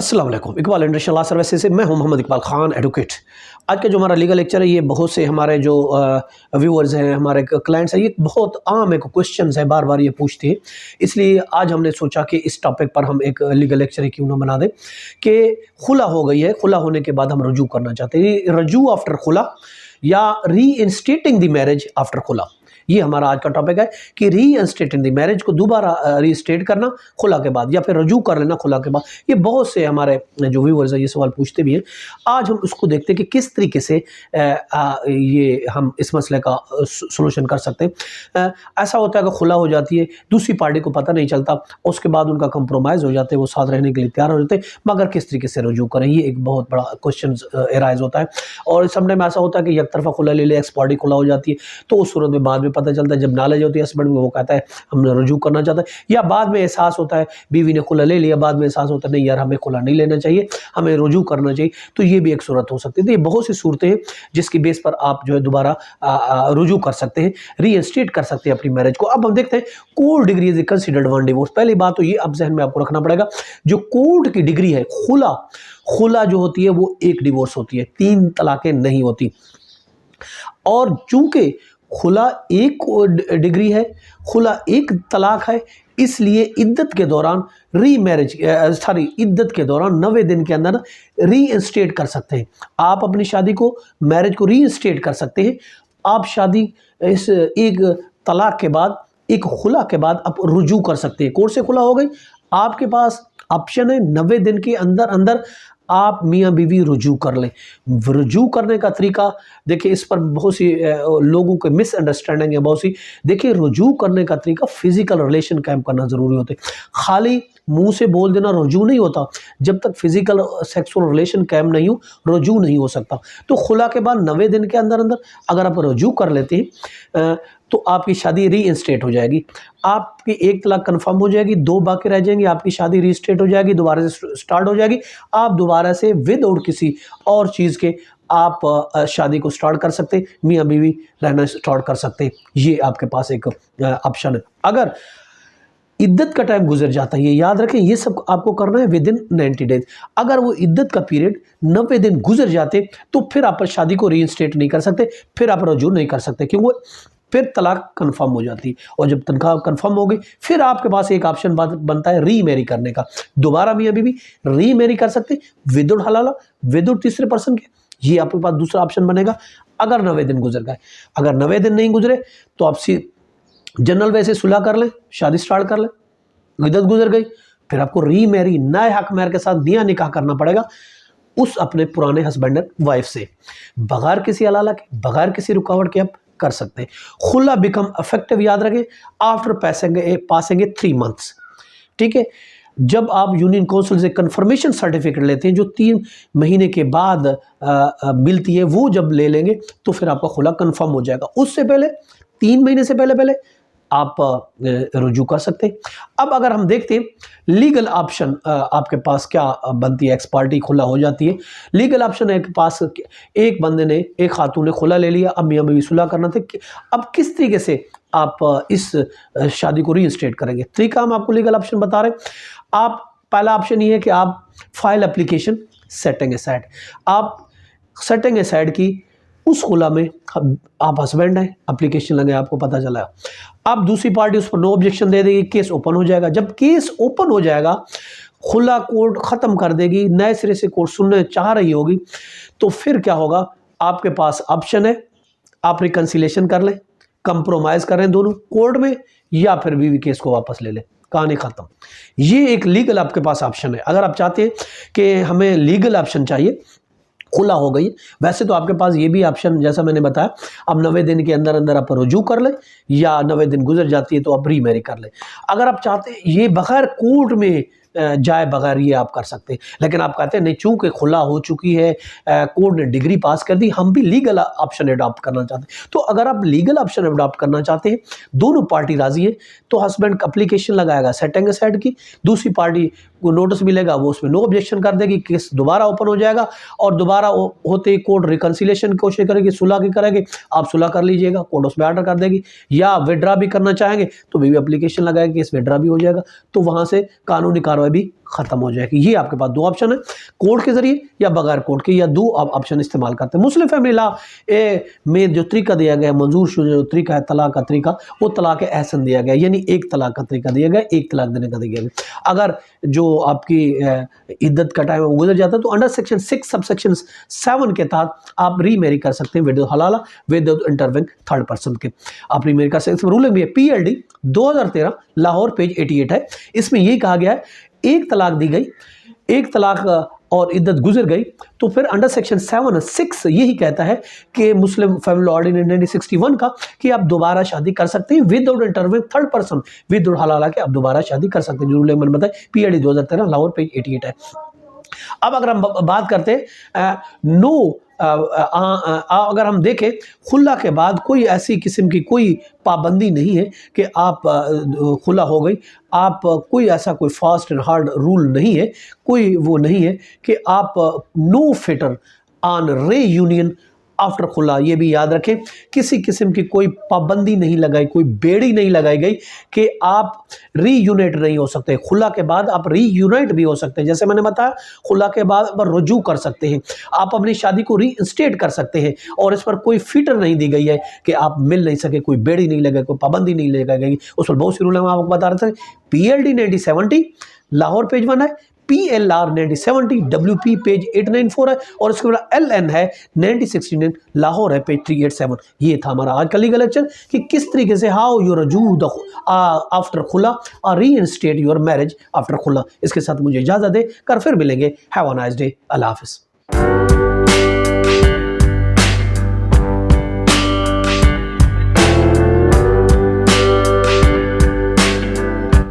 अस्सलाम वालेकुम। Iqbal international law services से मैं हूं मोहम्मद इकबाल खान एडवोकेट। आज का जो हमारा लीगल लेक्चर है ये बहुत से हमारे जो व्यूअर्स हैं, हमारे क्लाइंट्स हैं, ये बहुत आम एक क्वेश्चन है, बार बार ये पूछते हैं। इसलिए आज हमने सोचा कि इस टॉपिक पर हम एक लीगल लेक्चर ही क्यों ना बना दें कि खुला हो गई है, खुला होने के बाद हम रजू करना चाहते हैं, रजू आफ्टर खुला या री इंस्टेटिंग द मैरिज आफ्टर खुला। ये हमारा आज का टॉपिक है कि री इंस्टेटिंग द मैरिज को दोबारा रीस्टेट करना खुला के बाद या फिर रजू कर लेना खुला के बाद। ये बहुत से हमारे जो व्यूअर्स हैं ये सवाल पूछते भी हैं। आज हम उसको देखते हैं कि किस तरीके से ये हम इस मसले का सोल्यूशन कर सकते हैं। ऐसा होता है कि खुला हो जाती है, दूसरी पार्टी को पता नहीं चलता, उसके बाद उनका कंप्रोमाइज़ हो जाते हैं, वो साथ रहने के लिए तैयार हो जाते हैं, मगर किस तरीके से रजू करें, ये एक बहुत बड़ा क्वेश्चन एराइज होता है। और समटाइम ऐसा होता है कि एक तरफा खुला ले ले, एक्स पार्टी खुला हो जाती है, तो उस सूरत में बाद में पता चलता है, जब नॉलेज होती है हस्बैंड में, वो कहता है हमने रजू करना चाहता है, या बाद में एहसास होता है बीवी ने खुला ले लिया, बाद में एहसास होता है नहीं यार हमें खुला नहीं लेना चाहिए, हमें रजू करना चाहिए, तो ये भी एक सूरत हो सकती है। तो ये बहुत सी सूरतें हैं जिसकी बेस पर आप जो है दोबारा रजू कर सकते हैं, रीइंस्टेट कर सकते हैं अपनी मैरिज को। अब हम देखते हैं court degree is considered one divorce. पहली बात तो ये अब जहन में आपको रखना पड़ेगा, जो कोर्ट की डिग्री है खुला जो होती है वो एक डिवोर्स होती है, 3 तलाकें नहीं होती। और चूंकि खुला एक डिग्री है, खुला एक तलाक है, इसलिए इद्दत के दौरान इद्दत के दौरान 90 दिन के अंदर रीइंस्टेट कर सकते हैं। आप अपनी शादी को, मैरिज को रीइंस्टेट कर सकते हैं। आप शादी इस एक तलाक के बाद, एक खुला के बाद आप रुजू कर सकते हैं। कोर्ट से खुला हो गई, आपके पास ऑप्शन है 90 दिन के अंदर अंदर आप मियाँ बीवी रुजू कर लें। रुजू करने का तरीका देखिए, इस पर बहुत सी लोगों के मिसअंडरस्टैंडिंग है बहुत सी। देखिए, रुजू करने का तरीका फिजिकल रिलेशन कायम करना ज़रूरी होता है। खाली मुंह से बोल देना रुजू नहीं होता, जब तक फिजिकल सेक्सुअल रिलेशन कायम नहीं हो रुजू नहीं हो सकता। तो खुला के बाद 90 दिन के अंदर अंदर अगर आप रुजू कर लेते हैं तो आपकी शादी रीइंस्टेट हो जाएगी, आपकी 1 तलाक कंफर्म हो जाएगी, 2 बाकी रह जाएंगी, आपकी शादी रीस्टेट हो जाएगी, दोबारा से स्टार्ट हो जाएगी। आप दोबारा से विदाउट किसी और चीज़ के आप शादी को स्टार्ट कर सकते, मियाँ बीवी रहना स्टार्ट कर सकते। ये आपके पास एक ऑप्शन है। अगर इद्दत का टाइम गुजर जाता है, ये याद रखें, ये सब आपको करना है विद इन 90 डेज। अगर वो इद्दत का पीरियड 90 दिन गुजर जाते तो फिर आप शादी को रीइंस्टेट नहीं कर सकते, फिर आप रजू नहीं कर सकते, क्योंकि फिर तलाक कंफर्म हो जाती है। और जब तलाक कंफर्म हो गई, फिर आपके पास एक ऑप्शन बनता है री मैरी करने का। दोबारा मियाँ बीवी री मैरी कर सकते विदाउट हलाला, विदाउट तीसरे पर्सन के। ये आपके पास दूसरा ऑप्शन बनेगा अगर 90 दिन गुजर गए। अगर 90 दिन नहीं गुजरे तो आप जनरल वैसे सुलह कर लें, शादी स्टार्ट कर लें। इद्दत गुजर गई, फिर आपको री मैरी नए हक महर के साथ नया निकाह करना पड़ेगा उस अपने पुराने हस्बैंड एंड वाइफ से, बगैर किसी हलाला के, बगैर किसी रुकावट के आप कर सकते हैं। खुला बिकम इफेक्टिव, याद रखें, आफ्टर पासिंग 3 मंथ्स। ठीक है, जब आप यूनियन काउंसिल से कंफर्मेशन सर्टिफिकेट लेते हैं जो 3 महीने के बाद मिलती है, वो जब ले लेंगे तो फिर आपका खुला कंफर्म हो जाएगा। उससे पहले 3 महीने से पहले आप रुजू कर सकते हैं। अब अगर हम देखते हैं लीगल ऑप्शन आपके पास क्या बनती है, एक्स पार्टी खुला हो जाती है। लीगल ऑप्शन है के पास, एक बंदे ने, एक खातून ने खुला ले लिया, अब मियाँ बीवी सुलह करना था। अब किस तरीके से आप इस शादी को रीइंस्टेट करेंगे, तरीका हम आपको लीगल ऑप्शन बता रहे हैं। आप पहला ऑप्शन ये है कि आप फाइल एप्लीकेशन सेटिंग असाइड, आप सेटिंग असाइड की उस खुला में आप हस्बैंड हैं, एप्लीकेशन लगे, आपको पता चला, अब दूसरी पार्टी उस पर नो ऑब्जेक्शन दे देगी, केस ओपन हो जाएगा। जब केस ओपन हो जाएगा, खुला कोर्ट ख़त्म कर देगी, नए सिरे से कोर्ट सुनने चाह रही होगी, तो फिर क्या होगा, आपके पास ऑप्शन है, आप रिकन्सिलेशन कर लें, कंप्रोमाइज़ करें दोनों कोर्ट में, या फिर बीवी केस को वापस ले लें, कहानी ख़त्म। ये एक लीगल आपके पास ऑप्शन है। अगर आप चाहते हैं कि हमें लीगल ऑप्शन चाहिए, खुला हो गई, वैसे तो आपके पास ये भी ऑप्शन, जैसा मैंने बताया, अब 90 दिन के अंदर अंदर आप रुजू कर लें, या 90 दिन गुजर जाती है तो आप री मैरी कर लें। अगर आप चाहते हैं ये बगैर कोर्ट में जाए बगैर, ये आप कर सकते हैं। लेकिन आप कहते हैं नहीं, चूंकि खुला हो चुकी है, कोर्ट ने डिग्री पास कर दी, हम भी लीगल ऑप्शन अडॉप्ट करना चाहते हैं। तो अगर आप लीगल ऑप्शन अडॉप्ट करना चाहते हैं, दोनों पार्टी राजी है, तो हस्बैंड एप्लीकेशन लगाएगा सेटिंग असाइड की, दूसरी पार्टी को नोटिस मिलेगा, वो उसमें नो ऑब्जेक्शन कर देगी, केस दोबारा ओपन हो जाएगा, और दोबारा होते ही कोर्ट रिकन्सिलेशन की कोशिश करेगी, सुलह की करेगी, आप सुलह कर लीजिएगा, कोर्ट उसमें ऑर्डर कर देगी। या विड्रा भी करना चाहेंगे तो भी एप्लीकेशन लगाएगी, केस विड्रा भी हो जाएगा, तो वहाँ से कानूनी कार्रवाई भी ख़त्म हो जाएगी। ये आपके पास दो ऑप्शन है, कोर्ट के ज़रिए या बगैर कोर्ट के, या दो आप ऑप्शन इस्तेमाल करते हैं। मुस्लिम फैमिली लॉ में जो तरीका दिया गया, मंजूर शुदा जो तरीका है तलाक का तरीका, वो तलाक एहसन दिया गया, यानी एक तलाक का तरीका दिया गया, एक तलाक देने का दिया गया। अगर जो आपकी इद्दत का टाइम गुजर जाता है तो अंडर सेक्शन 6 सब सेक्शन 7 के तहत आप रीमैरी कर सकते हैं विद हलाला विद इंटरवेंग थर्ड पर्सन के, आप रीमैरी कर सकते हैं। इसमें रूलिंग भी है PLD 2013 लाहौर पेज 88 है। इसमें यही कहा गया है एक तलाक दी गई, एक तलाक और इद्दत गुजर गई तो फिर अंडर सेक्शन 7(6) यही कहता है कि मुस्लिम फैमिली ऑर्डिनेंस 1961 का कि आप दोबारा शादी कर सकते हैं without interview third person, without हलाला के आप दोबारा शादी कर सकते हैं। जो मैंने बताया PLD 2013 लाहौर पेज 88 है। अब अगर हम बात करते हैं अगर हम देखें खुला के बाद कोई ऐसी किस्म की कोई पाबंदी नहीं है कि आप खुला हो गई, आप कोई ऐसा कोई फास्ट एंड हार्ड रूल नहीं है, कोई वो नहीं है कि आप no fitter on ray union after खुला। ये भी याद रखें, किसी किस्म की कोई पाबंदी नहीं लगाई, कोई बेड़ी नहीं लगाई गई कि आप रीयूनाइट नहीं हो सकते। खुला के बाद आप रीयूनाइट भी हो सकते हैं, जैसे मैंने बताया खुला के बाद आप रुजू कर सकते हैं, आप अपनी शादी को रीइंस्टेट कर सकते हैं, और इस पर कोई फिटर नहीं दी गई है कि आप मिल नहीं सके, कोई बेड़ी नहीं लगाई, कोई पाबंदी नहीं लगाई गई। उस पर बहुत सी रूल हम आपको बता रहे थे। PLD 1970 लाहौर पेज 1 है, PLR 1970 WP पेज 894 है, और उसके बाद LN है 1969 लाहौर है पेज 387। ये था हमारा आज का लीगल लेक्चर कि किस तरीके से हाउ यू रजू आफ्टर खुला और रीइंस्टेट योर मैरिज आफ्टर खुला। इसके साथ मुझे इजाज़त दे कर फिर मिलेंगे। Have a nice day. अल्लाह हाफिज़।